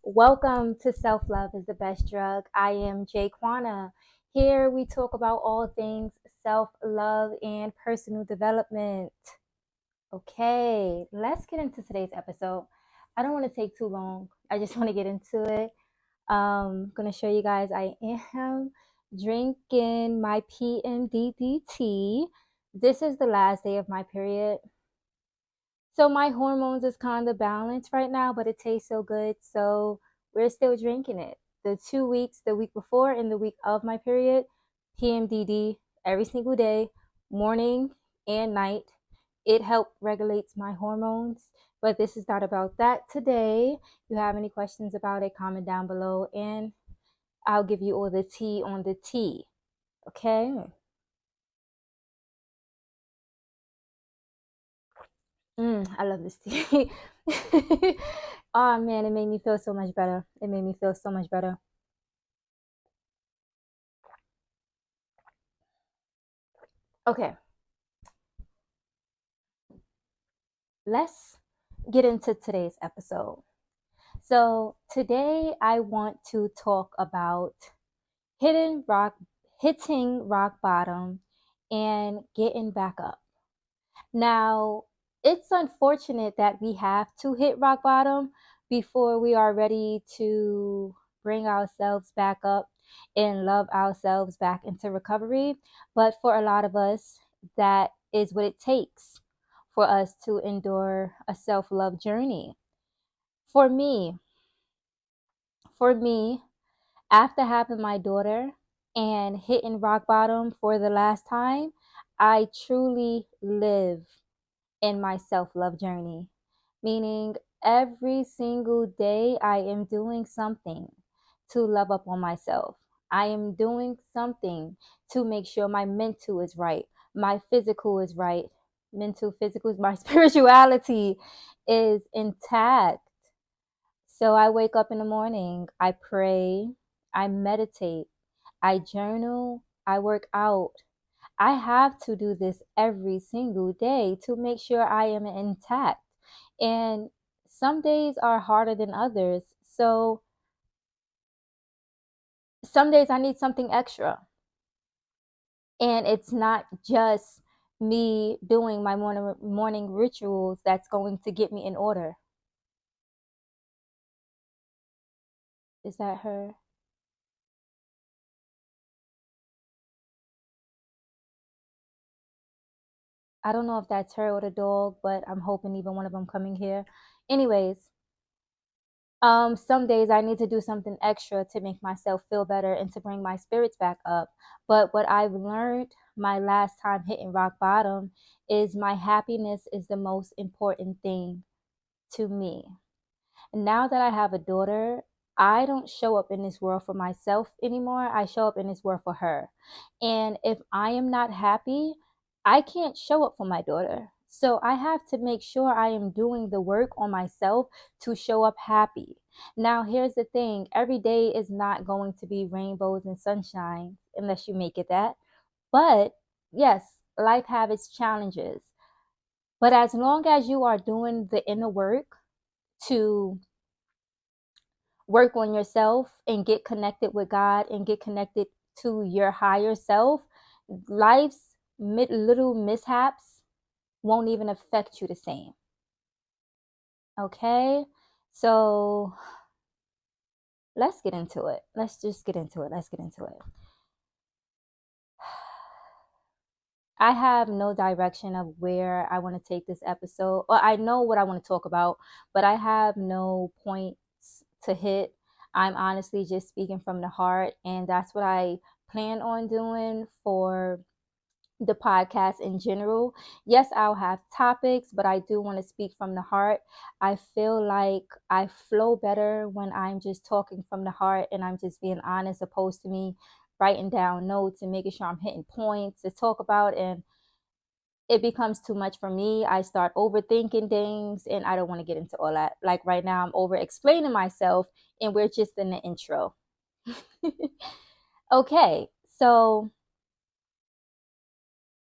Welcome to Self Love is the Best Drug. I am Jaquana. Here we talk about all things self love and personal development. Okay, let's get into today's episode. I don't want to take too long. I just want to get into it. Gonna show you guys I am drinking my PMDD tea. This is the last day of my period. So my hormones is kind of balanced right now, but it tastes so good. So we're still drinking it. The 2 weeks, the week before and the week of my period, PMDD every single day, morning and night. It helped regulates my hormones. But this is not about that today. If you have any questions about it, comment down below and I'll give you all the tea on the tea. Okay? I love this tea. Oh man, it made me feel so much better. It made me feel so much better. Okay, let's get into today's episode. So, today I want to talk about hitting rock hitting rock bottom and getting back up. Now, it's unfortunate that we have to hit rock bottom before we are ready to bring ourselves back up and love ourselves back into recovery. But for a lot of us, that is what it takes for us to endure a self love journey. For me, for me, after having my daughter and hitting rock bottom for the last time, I truly live in my self love journey, meaning every single day I am doing something to love up on myself. I am doing something to make sure my mental is right, my physical is right, mental, physical, my spirituality is intact. So I wake up in the morning, I pray, I meditate, I journal, I work out, I have to do this every single day to make sure I am intact. And some days are harder than others. So some days I need something extra. And it's not just me doing my morning rituals that's going to get me in order. Is that her? I don't know if that's her or the dog, but I'm hoping even one of them coming here. Anyways, some days I need to do something extra to make myself feel better and to bring my spirits back up. But what I've learned my last time hitting rock bottom is my happiness is the most important thing to me. And now that I have a daughter, I don't show up in this world for myself anymore. I show up in this world for her. And if I am not happy, I can't show up for my daughter. So I have to make sure I am doing the work on myself to show up happy. Now, here's the thing, every day is not going to be rainbows and sunshine unless you make it that. But yes, life has its challenges. But as long as you are doing the inner work to work on yourself and get connected with God and get connected to your higher self, life's little mishaps won't even affect you the same. Okay? So let's get into it. Let's just get into it. Let's get into it. I have no direction of where I want to take this episode. Well, I know what I want to talk about, but I have no points to hit. I'm honestly just speaking from the heart, and that's what I plan on doing for the podcast in general. Yes, I'll have topics, but I do want to speak from the heart. I feel like I flow better when I'm just talking from the heart and I'm just being honest, opposed to me writing down notes and making sure I'm hitting points to talk about, and it becomes too much for me. I start overthinking things and I don't want to get into all that. Like right now, I'm over explaining myself and we're just in the intro. Okay, so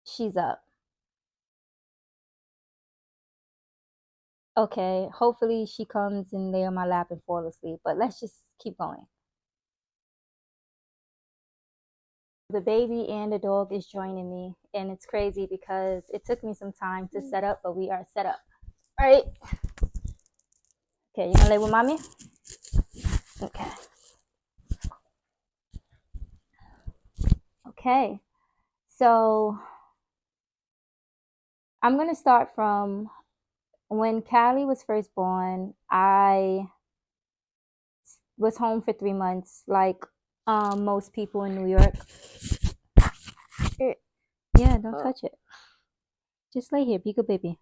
she's up. Okay, hopefully she comes and lay on my lap and fall asleep, but let's just keep going. The baby and the dog is joining me, and it's crazy because it took me some time to set up, but we are set up. All right. Okay, you gonna lay with mommy? Okay. Okay. So I'm gonna start from when Callie was first born. I was home for 3 months, like most people in New York. Yeah, don't touch it. Just lay here, be good baby.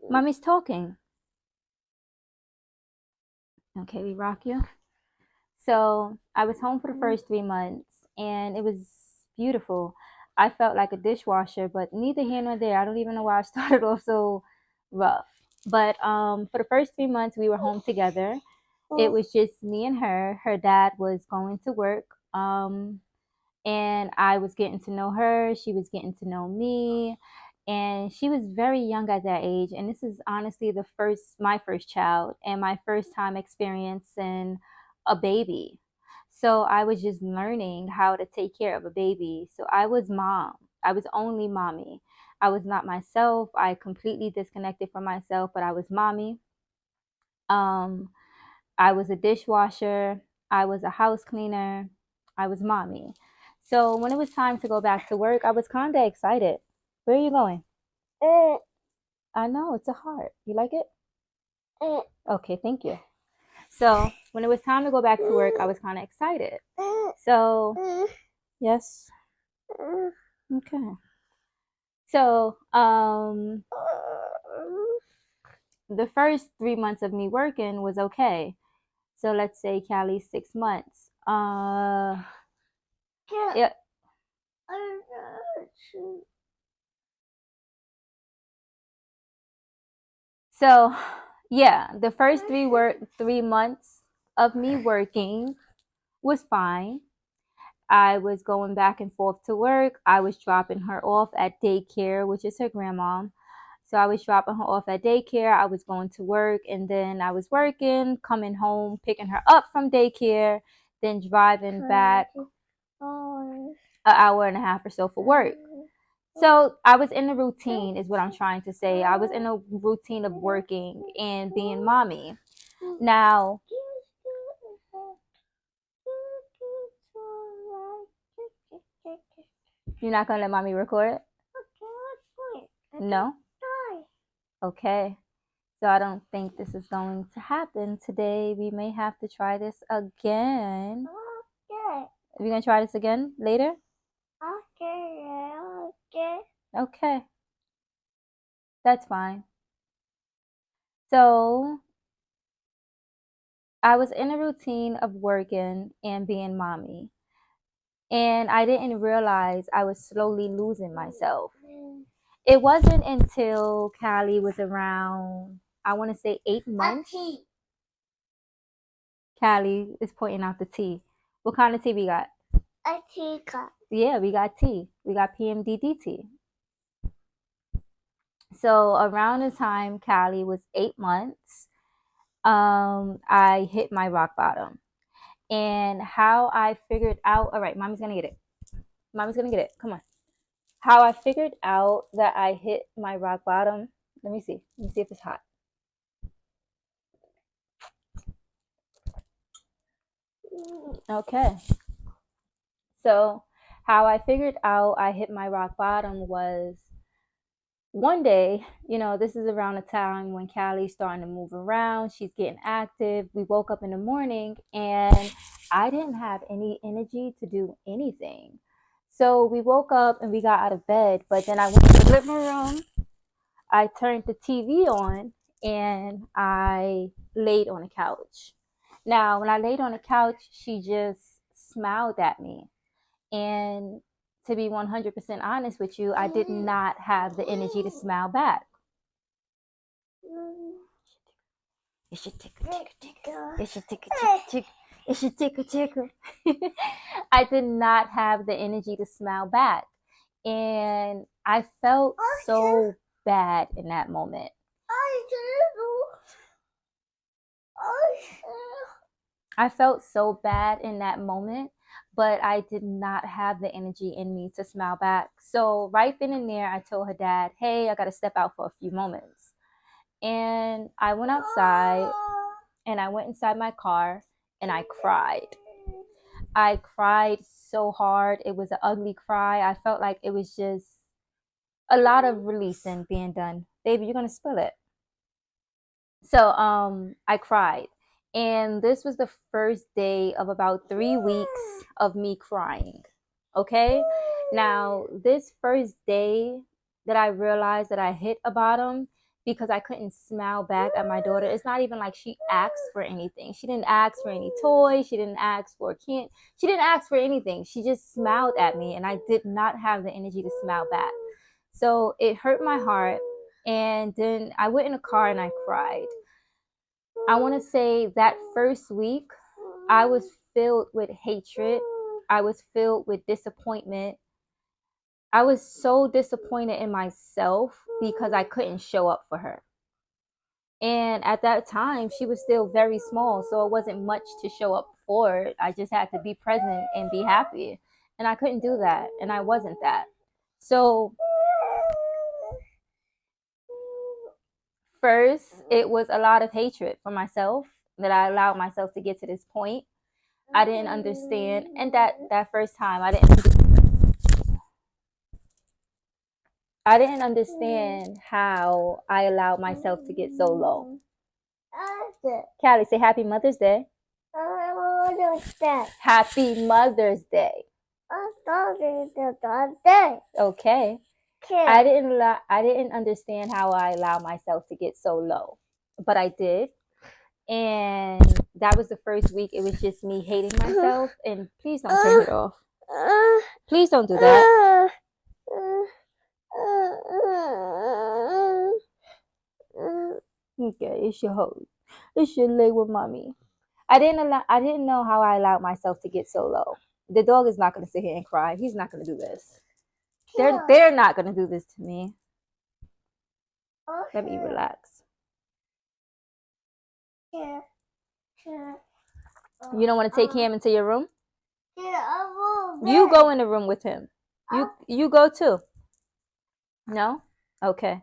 Mommy's talking. Okay, we rock you. So I was home for the first 3 months, and it was beautiful. I felt like a dishwasher, but neither here nor there. I don't even know why I started off so rough. But for the first 3 months, we were home together. It was just me and her. Her dad was going to work. And I was getting to know her. She was getting to know me, and she was very young at that age. And this is honestly my first child, and my first time experiencing a baby. So I was just learning how to take care of a baby. So I was mom. I was only mommy. I was not myself. I completely disconnected from myself, but I was mommy. Um, I was a dishwasher. I was a house cleaner. I was mommy. So when it was time to go back to work, I was kind of excited. Where are you going? I know, it's a heart. You like it? Okay, thank you. So when it was time to go back to work, I was kind of excited. So, yes. Okay. So, the first 3 months of me working was okay. So let's say Callie's 6 months. Yeah. So, yeah, the first 3 months of me working was fine. I was going back and forth to work. I was dropping her off at daycare, which is her grandma. So I was dropping her off at daycare. I was going to work, and then I was working, coming home, picking her up from daycare, then driving back an hour and a half or so for work. So I was in a routine, is what I'm trying to say. I was in a routine of working and being mommy. Now, you're not gonna let mommy record? No? Okay. So I don't think this is going to happen today. We may have to try this again. We're gonna try this again later? Okay. That's fine. So I was in a routine of working and being mommy. And I didn't realize I was slowly losing myself. It wasn't until Callie was around, I want to say 8 months. Callie is pointing out the tea. What kind of tea we got? A teacup. Yeah, we got tea. We got PMDD tea. So around the time Callie was 8 months, I hit my rock bottom. And how I figured out, all right, mommy's gonna get it. Mommy's gonna get it. Come on. How I figured out that I hit my rock bottom. Let me see. Let me see if it's hot. Okay. So, how I figured out I hit my rock bottom was one day, this is around the time when Callie's starting to move around. She's getting active. We woke up in the morning and I didn't have any energy to do anything. So we woke up and we got out of bed, but then I went to the living room. I turned the TV on and I laid on the couch. Now, when I laid on the couch, she just smiled at me. And to be 100% honest with you, I did not have the energy to smile back. It should tickle, tickle, tickle. It should tickle, tickle, tickle. It should tickle, tickle. I did not have the energy to smile back. And I felt so bad in that moment. I felt so bad in that moment, but I did not have the energy in me to smile back. So right then and there, I told her dad, hey, I got to step out for a few moments. And I went outside and I went inside my car and I cried. I cried so hard. It was an ugly cry. I felt like it was just a lot of releasing being done. Baby, you're going to spill it. So I cried. And this was the first day of about 3 weeks of me crying. Okay? Now, this first day that I realized that I hit a bottom because I couldn't smile back at my daughter. It's not even like she asked for anything. She didn't ask for any toys. She didn't ask for candy. She didn't ask for anything. She just smiled at me and I did not have the energy to smile back. So it hurt my heart. And then I went in the car and I cried. I want to say that first week, I was filled with hatred. I was filled with disappointment. I was so disappointed in myself because I couldn't show up for her. And at that time, she was still very small, so it wasn't much to show up for. I just had to be present and be happy. And I couldn't do that, and I wasn't that. So first, it was a lot of hatred for myself that I allowed myself to get to this point. I didn't understand, and that first time I didn't understand how I allowed myself to get so low. Callie, say Happy Mother's Day. Happy Mother's Day. Okay. I didn't understand how I allowed myself to get so low, but I did. And that was the first week. It was just me hating myself. And please don't turn it off. Please don't do that. Okay, it's your host. It's your lay with mommy. I didn't know how I allowed myself to get so low. The dog is not going to sit here and cry. He's not going to do this. They're not going to do this to me. Let me relax. You don't want to take him into your room? You go in the room with him. You go too. No? Okay.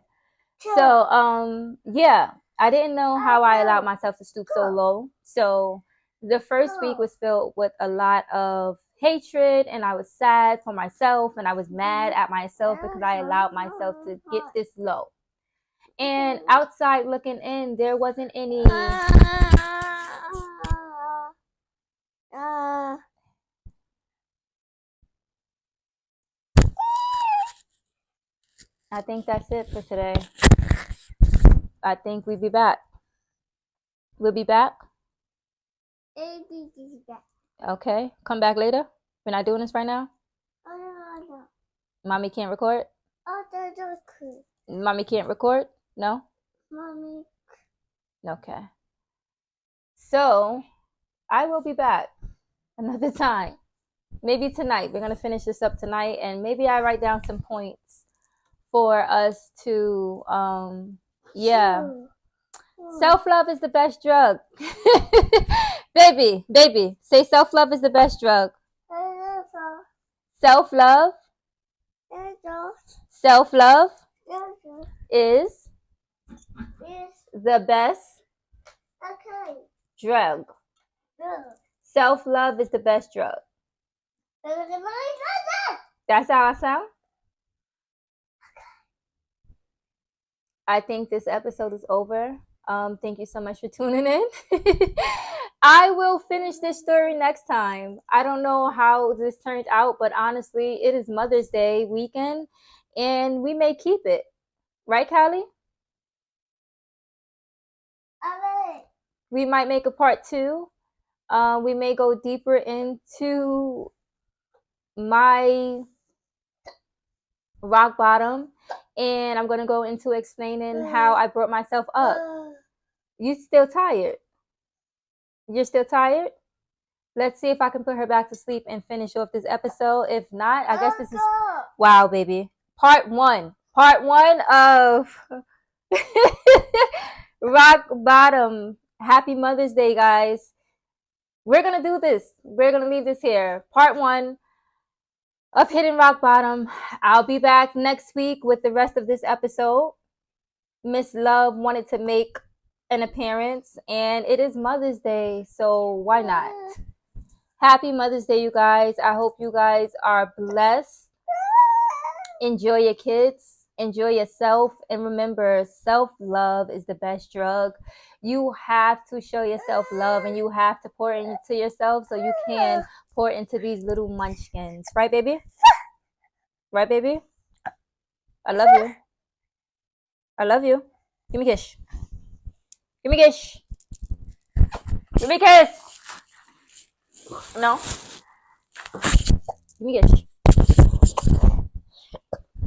So yeah, I didn't know how I allowed myself to stoop so low. So the first week was filled with a lot of hatred, and I was sad for myself, and I was mad at myself because I allowed myself to get this low. And outside looking in, there wasn't any I think that's it for today. I think we'll be back. We'll be back. Okay. Come back later. We're not doing this right now. Mommy can't record. Mommy can't record. No. Mommy. Okay. So I will be back another time. Maybe tonight. We're gonna finish this up tonight, and maybe I write down some points for us to yeah. Self-love is the best drug. baby, say self-love is the best drug. Self-love. Self-love is the best drug. Self-love is the best drug. That's how I sound? I think this episode is over. Thank you so much for tuning in. I will finish this story next time. I don't know how this turned out, but honestly, it is Mother's Day weekend, and we may keep it. Right, Callie? We might make a part 2. We may go deeper into my rock bottom, and I'm going to go into explaining how I brought myself up. You still tired? You're still tired? Let's see if I can put her back to sleep and finish off this episode. If not, I guess this is... Wow, baby. Part 1. Part 1 of Rock Bottom. Happy Mother's Day, guys. We're going to do this. We're going to leave this here. Part 1 of Hitting Rock Bottom. I'll be back next week with the rest of this episode. Miss Love wanted to make an appearance, and it is Mother's Day, so why not? Happy Mother's Day, you guys. I hope you guys are blessed. Enjoy your kids. Enjoy yourself. And remember, self-love is the best drug. You have to show yourself love, and you have to pour into yourself so you can pour into these little munchkins. Right, baby? Right, baby? I love you. I love you. Give me a kiss. Give me a kiss. Give me a kiss. No. Give me a kiss.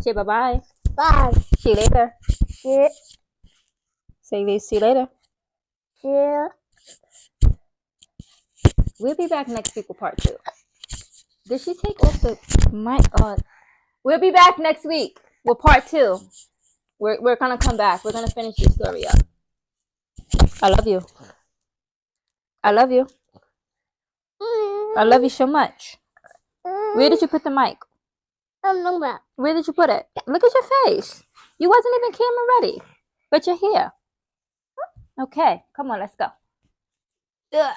Say bye-bye. Bye. See you later. Yeah. Say see you later. Yeah. We'll be back next week with part 2. Did she take off the mic? We'll be back next week with part 2. We're gonna come back. We're gonna finish this story up. I love you. I love you. I love you so much. Where did you put the mic? Where did you put it? Look at your face. You wasn't even camera ready, but you're here. Okay, come on, let's go. Ugh.